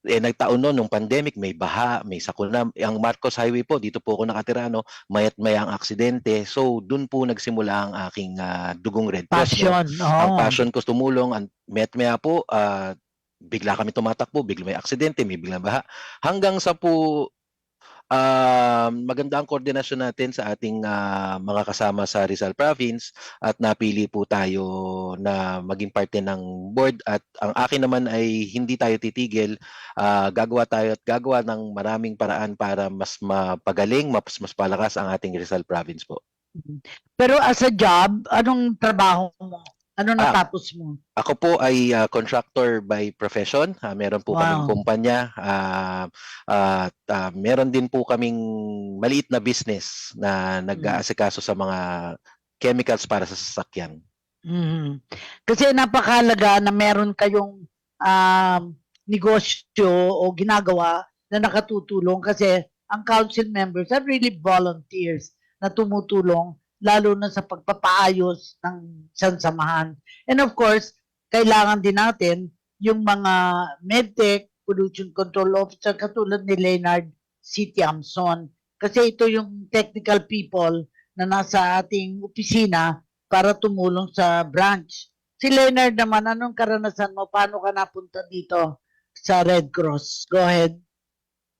Nagtaon noon, nung pandemic, may baha, may sakuna. Ang Marcos Highway po, dito po ako nakatira, mayat-maya ang aksidente. So, dun po nagsimula ang aking dugong Red Cross. Passion. Ang passion ko tumulong. Mayat-maya po, bigla kami tumatakbo, bigla may aksidente, may biglang baha. Hanggang sa po maganda ang koordinasyon natin sa ating mga kasama sa Rizal Province at napili po tayo na maging parte ng board at ang akin naman ay hindi tayo titigil. Gagawa tayo at gagawa ng maraming paraan para mas mapagaling, mas palakas ang ating Rizal Province po. Pero as a job, anong trabaho mo? Ano natapos mo? Ako po ay contractor by profession. Meron po kaming kumpanya. Meron din po kaming maliit na business na nag-aasikaso sa mga chemicals para sa sasakyan. Kasi napakahalaga na meron kayong negosyo o ginagawa na nakatutulong kasi ang council members are really volunteers na tumutulong lalo na sa pagpapaayos ng samahan. And of course, kailangan din natin yung mga medtech, pollution control officer, katulad ni Leonard C. Tiamson. Kasi ito yung technical people na nasa ating opisina para tumulong sa branch. Si Leonard naman, anong karanasan mo? Paano ka napunta dito sa Red Cross? Go ahead.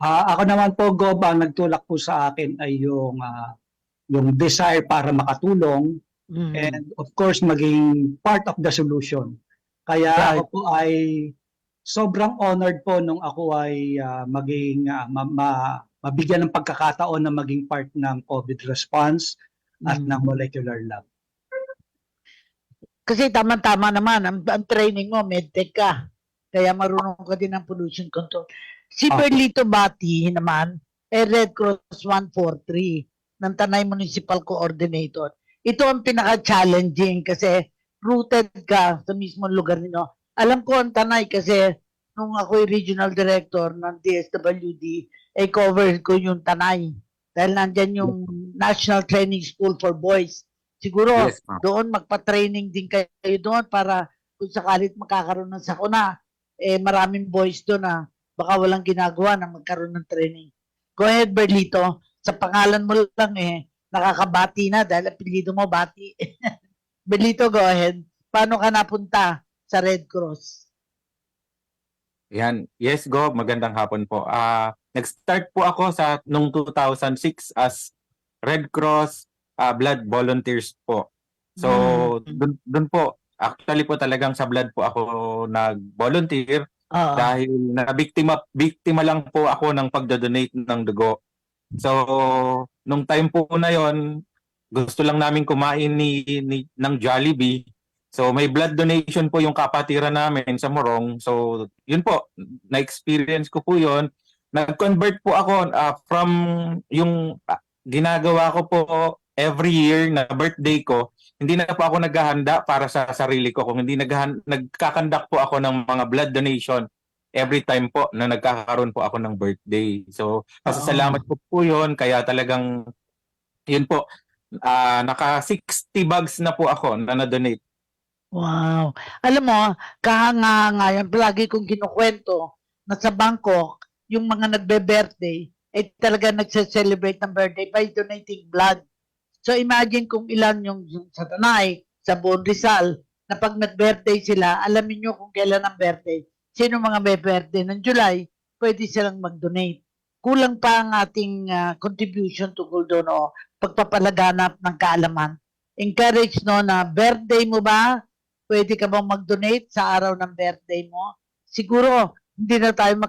Ako naman po, Gob, ang nagtulak po sa akin ay yung desire para makatulong and of course maging part of the solution. Kaya ako po ay sobrang honored po nung ako ay maging mabigyan ng pagkakataon na maging part ng COVID response at ng molecular lab. Kasi tama-tama naman, ang training mo, medtech ka. Kaya marunong ka din ng pollution control. Si Perlito Bati naman, Red Cross 143. Ng Tanay Municipal Coordinator. Ito ang pinaka-challenging kasi rooted ka sa mismong lugar ninyo. Alam ko ang Tanay kasi nung ako'y regional director ng DSWD, cover ko yung Tanay. Dahil nandyan yung National Training School for Boys. Siguro doon magpa-training din kayo doon para kung sakalit makakaroon ng sakuna, maraming boys doon na baka walang ginagawa na magkaroon ng training. Go ahead, Berlito. Sa pangalan mo lang nakakabati na dahil apelyido mo Bati. Belito, go ahead. Paano ka napunta sa Red Cross? Yan. Yes, Go. Magandang hapon po. Nag-start po ako nung 2006 as Red Cross Blood Volunteers po. So, dun po, actually po talagang sa blood po ako nag-volunteer dahil biktima lang po ako ng pagdodonate ng dugo. So, nung time po na yon, gusto lang namin kumain ng Jollibee. So, may blood donation po yung kapatiran namin sa Morong. So, yun po, na-experience ko po yun. Nag-convert po ako from yung ginagawa ko po every year na birthday ko. Hindi na po ako naghahanda para sa sarili ko. Kung hindi nagkakandak po ako ng mga blood donation every time po na nagkakaroon po ako ng birthday. So, pasasalamat po yun. Kaya talagang, yun po, naka 60 bags na po ako na na-donate. Wow. Alam mo, kahanga yan, palagi kong kinukwento na sa Bangkok, yung mga nagbe-birthday, talaga nagse-celebrate ng birthday by donating blood. So, imagine kung ilan yung sa Tanay, sa buong Rizal, na pag nag-birthday sila, alamin nyo kung kailan ang birthday. Sino mga may birthday ng July, pwede silang mag-donate. Kulang pa ang ating contribution tungkol doon o pagpapalaganap ng kaalaman. Encourage na birthday mo ba? Pwede ka bang mag-donate sa araw ng birthday mo? Siguro, hindi na tayo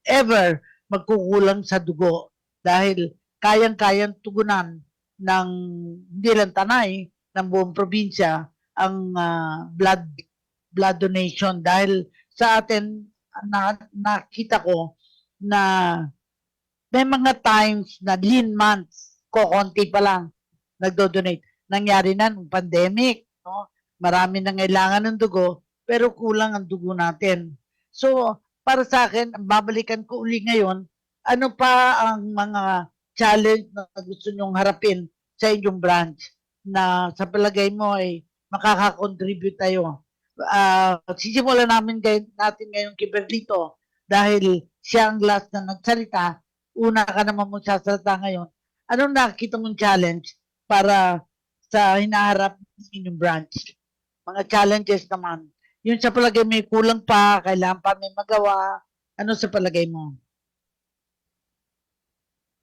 ever magkukulang sa dugo dahil kayang-kayang tugunan ng hindi lang Tanay, ng buong probinsya ang blood donation dahil sa atin nakita ko na may mga times na lean months, konti pa lang nagdo-donate. Nangyari na nung pandemic, no? Marami nang kailangan ng dugo, pero kulang ang dugo natin. So, para sa akin, babalikan ko uli ngayon, ano pa ang mga challenge na gusto nyong harapin sa inyong branch na sa palagay mo ay makaka-contribute tayo? Sisimulan natin ngayon kay Berlito dahil siya ang last na nagsalita. Una ka naman mong sasalita ngayon. Anong nakikita mong challenge para sa hinaharap ng inyong branch? Mga challenges naman. Yun sa palagay may kulang pa, kailangan pa may magawa. Ano sa palagay mo?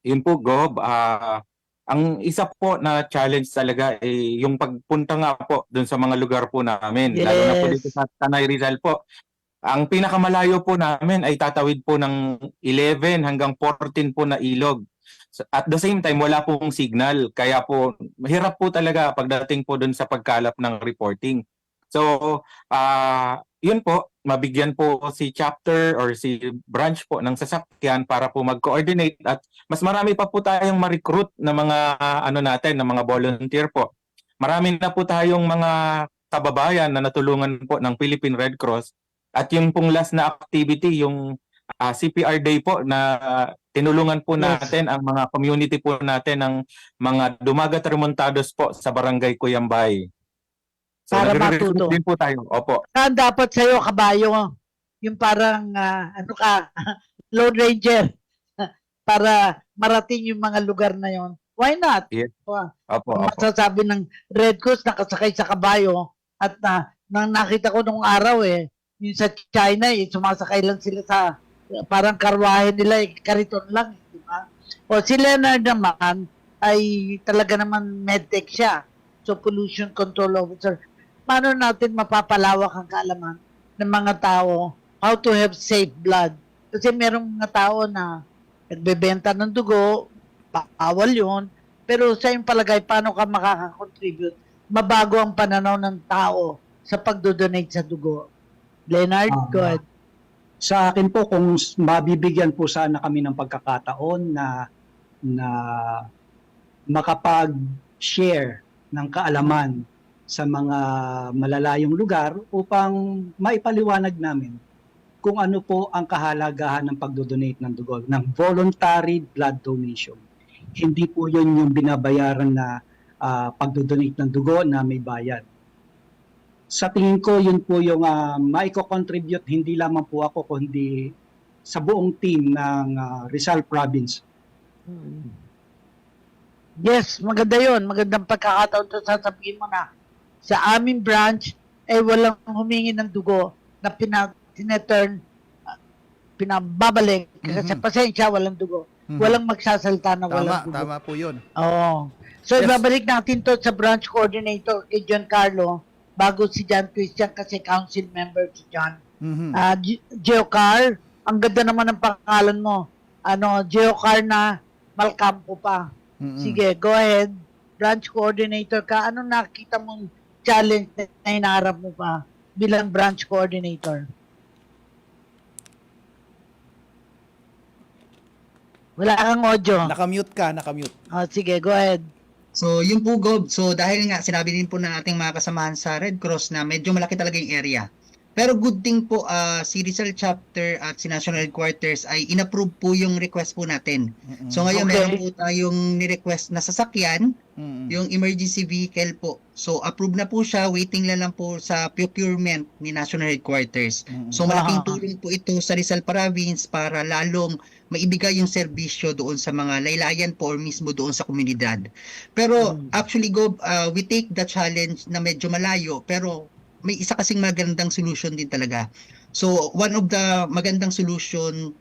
Yun po, Gob. Ang isa po na challenge talaga ay yung pagpunta nga po doon sa mga lugar po namin. Lalo na po dito sa Tanay Rizal po. Ang pinakamalayo po namin ay tatawid po ng 11 hanggang 14 po na ilog. At the same time, wala pong signal. Kaya po, mahirap po talaga pagdating po doon sa pagkalap ng reporting. So, yun po, mabigyan po si chapter or si branch po ng sasakyan para po mag-coordinate at mas marami pa po tayong ma-recruit na mga na mga volunteer po. Marami na po tayong mga kababayan na natulungan po ng Philippine Red Cross at yung pong last na activity, yung CPR Day po na tinulungan po natin ang mga community po natin ng mga dumagat remontados po sa Barangay Cuyambay. So, Para nagre-recruit matuto. din po tayo. Opo. Saan dapat sa'yo, kabayo? Yung parang, Lone Ranger. Para marating yung mga lugar na yon. Why not? Yes. Kung Opo. masasabi ng Red Cross nakasakay sa kabayo at nang nakita ko nung araw yung sa China sumasakay lang sila sa parang karwahe nila kariton lang, di ba? O si Leonard naman ay talaga naman medtech siya. So pollution control officer. Paano natin mapapalawak ang kaalaman ng mga tao how to have safe blood? Kasi merong mga tao na nagbebenta ng dugo, bawal yun. Pero sa iyong palagay, paano ka makaka-contribute? Mabago ang pananaw ng tao sa pagdodonate sa dugo. Leonard, go ahead. Sa akin po, kung mabibigyan po sana kami ng pagkakataon na makapag-share ng kaalaman sa mga malalayong lugar upang maipaliwanag namin kung ano po ang kahalagahan ng pagdodonate ng dugo, ng voluntary blood donation. Hindi po yun yung binabayaran na pagdodonate ng dugo na may bayad. Sa tingin ko, yun po yung maiko-contribute hindi lamang po ako, kundi sa buong team ng Rizal Province. Yes, maganda yun. Magandang pagkakataon to sasabihin mo na sa aming branch ay walang humingi ng dugo na pinababalik kasi pasensya, walang dugo. Walang magsasalta na walang dugo. Tama po yun. Oo. So, Yes. ibabalik natin to sa branch coordinator kay John Carlo bago si John Christian kasi council member si John. Geocar, ang ganda naman ng pangalan mo. Geocar na Malcampo pa. Sige, go ahead. Branch coordinator ka. Anong nakita mong challenge na hinaharap mo pa bilang branch coordinator? Wala kang audio. Nakamute ka, nakamute. Sige, go ahead. So, yun po, Gob. So, dahil nga, sinabi din po ng ating mga kasamahan sa Red Cross na medyo malaki talaga yung area. Pero good thing po, si Rizal Chapter at si National Headquarters ay inapprove po yung request po natin. So, ngayon, meron po tayong ni-request na sasakyan, yung emergency vehicle po. So, approve na po siya, waiting lang po sa procurement ni National Headquarters. So, malaking tulong po ito sa Rizal Province para lalong maibigay yung serbisyo doon sa mga laylayan po or mismo doon sa komunidad. Pero actually, Gob, we take the challenge na medyo malayo pero may isa kasing magandang solution din talaga. So, one of the magandang solution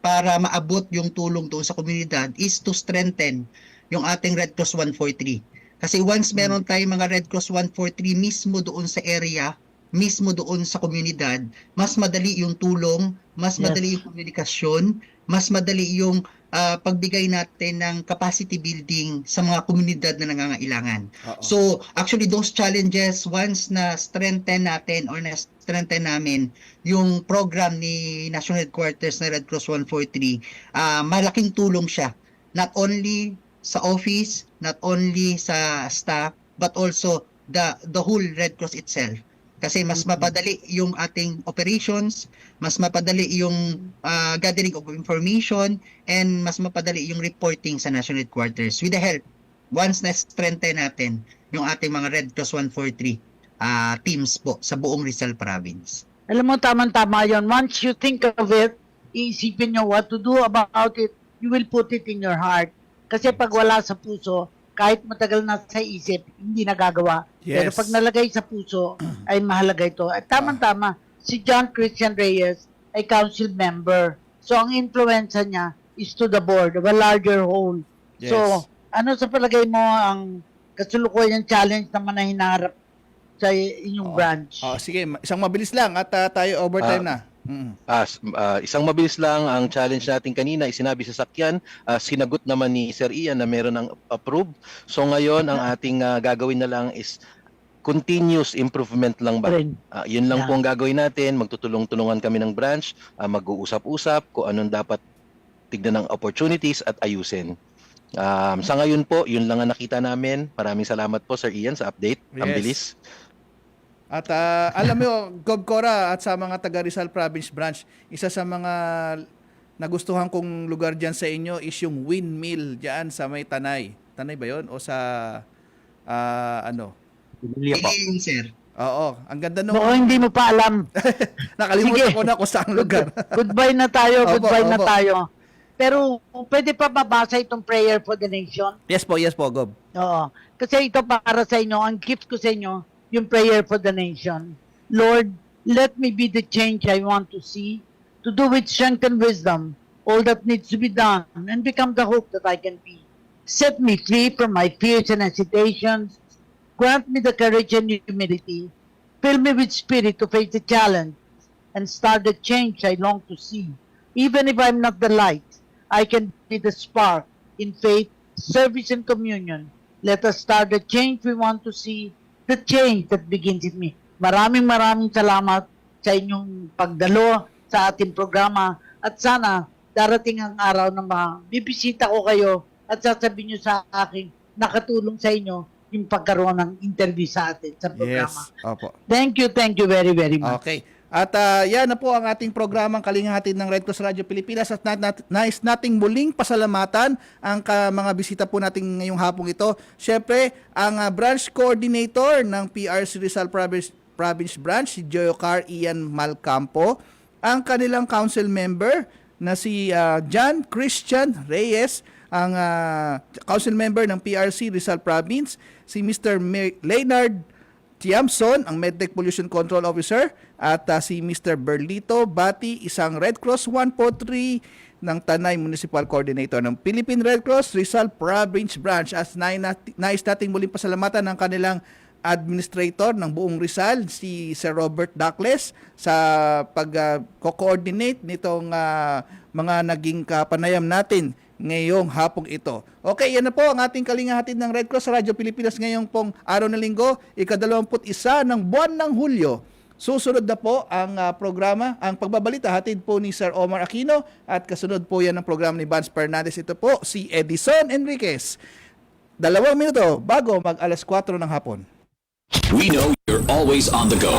para maabot yung tulong doon sa komunidad is to strengthen yung ating Red Cross 143. Kasi once meron tayong mga Red Cross 143 mismo doon sa area, mismo doon sa komunidad, mas madali yung tulong, mas madali yung komunikasyon, mas madali yung pagbigay natin ng capacity building sa mga komunidad na nangangailangan. So, actually, those challenges, once na strengthen natin or na-strengthen namin yung program ni National Headquarters na Red Cross 143, malaking tulong siya. Not only sa office, not only sa staff, but also the whole Red Cross itself. Kasi mas mapadali yung ating operations, mas mapadali yung gathering of information, and mas mapadali yung reporting sa National Headquarters. With the help, once na-strengthen natin yung ating mga Red Cross 143 teams po sa buong Rizal Province. Alam mo, tama-tama yun. Once you think of it, iisipin nyo what to do about it, you will put it in your heart. Kasi pag wala sa puso, kahit matagal na sa isip, hindi nagagawa. Pero Yes. pag nalagay sa puso, ay mahalaga ito. At tamang-tama, si John Christian Reyes ay council member. So, ang influensya niya is to the board of a larger whole. Yes. So, ano sa palagay mo ang kasulukuyang challenge naman na hinaharap sa inyong branch? Sige, isang mabilis lang at tayo overtime na. Isang mabilis lang ang challenge natin kanina, sinabi sa sakyan, sinagot naman ni Sir Ian na meron ng approve. So ngayon, ang ating gagawin na lang is continuous improvement lang ba? Rin. Yun lang Yeah. po ang gagawin natin, magtutulong-tulungan kami ng branch, mag-uusap-usap kung anong dapat tignan ng opportunities at ayusin. Sa ngayon po, yun lang ang nakita namin. Maraming salamat po Sir Ian sa update. Ang Yes. bilis. At alam mo, Gob Cora at sa mga taga Rizal Province Branch, isa sa mga nagustuhan kong lugar dyan sa inyo is yung windmill dyan sa may Tanay. Tanay ba yon? O sa ano? Pamilya po. Yun, sir. Oo, ang ganda nung... Mukhang hindi mo pa alam. Nakalimutan Sige. ko na kung saan lugar. Goodbye na tayo, Opo, goodbye na opo. tayo. Pero pwede pa mabasa itong prayer for the nation? Yes po, Gob. Oo. Kasi ito para sa inyo, ang gift ko sa inyo, yung prayer for the nation. Lord, let me be the change I want to see, to do with strength and wisdom all that needs to be done, and become the hope that I can be. Set me free from my fears and hesitations. Grant me the courage and humility. Fill me with spirit to face the challenge and start the change I long to see. Even if I'm not the light, I can be the spark in faith, service, and communion. Let us start the change we want to see, the change that begins in me. Maraming salamat sa inyong pagdalo sa ating programa at sana darating ang araw na mabibisita ko kayo at sasabihin nyo sa akin nakatulong sa inyo yung pagkaroon ng interview sa atin sa programa. Yes, opo. Thank you very much. Okay. At yan na po ang ating programang Kalinghatid ng Red Cross Radio Pilipinas at nais nating muling pasalamatan ang mga bisita po natin ngayong hapong ito. Siyempre, ang branch coordinator ng PRC Rizal Province Branch, si Joyocar Ian Malcampo, ang kanilang council member na si John Christian Reyes, ang council member ng PRC Rizal Province, si Mr. Leonard Tiamson, ang Medtech Pollution Control Officer, at si Mr. Berlito Bati, isang Red Cross 143 ng Tanay Municipal Coordinator ng Philippine Red Cross Rizal Province Branch. As nais nating muling pasalamatan ng kanilang administrator ng buong Rizal, si Sir Robert Dacles, sa pag-coordinate nitong mga naging kapanayam natin ngayong hapong ito. Okay, yan na po ang ating Kalinghatid ng Red Cross sa Radyo Pilipinas ngayong pong araw na linggo, ika-21 ng buwan ng Hulyo. Susunod na po ang programa, ang pagbabalita hatid po ni Sir Omar Aquino at kasunod po yan ang programa ni Vance Fernandez. Ito po si Edison Enriquez. 2 minuto bago mag 4:00 ng hapon. We know you're always on the go.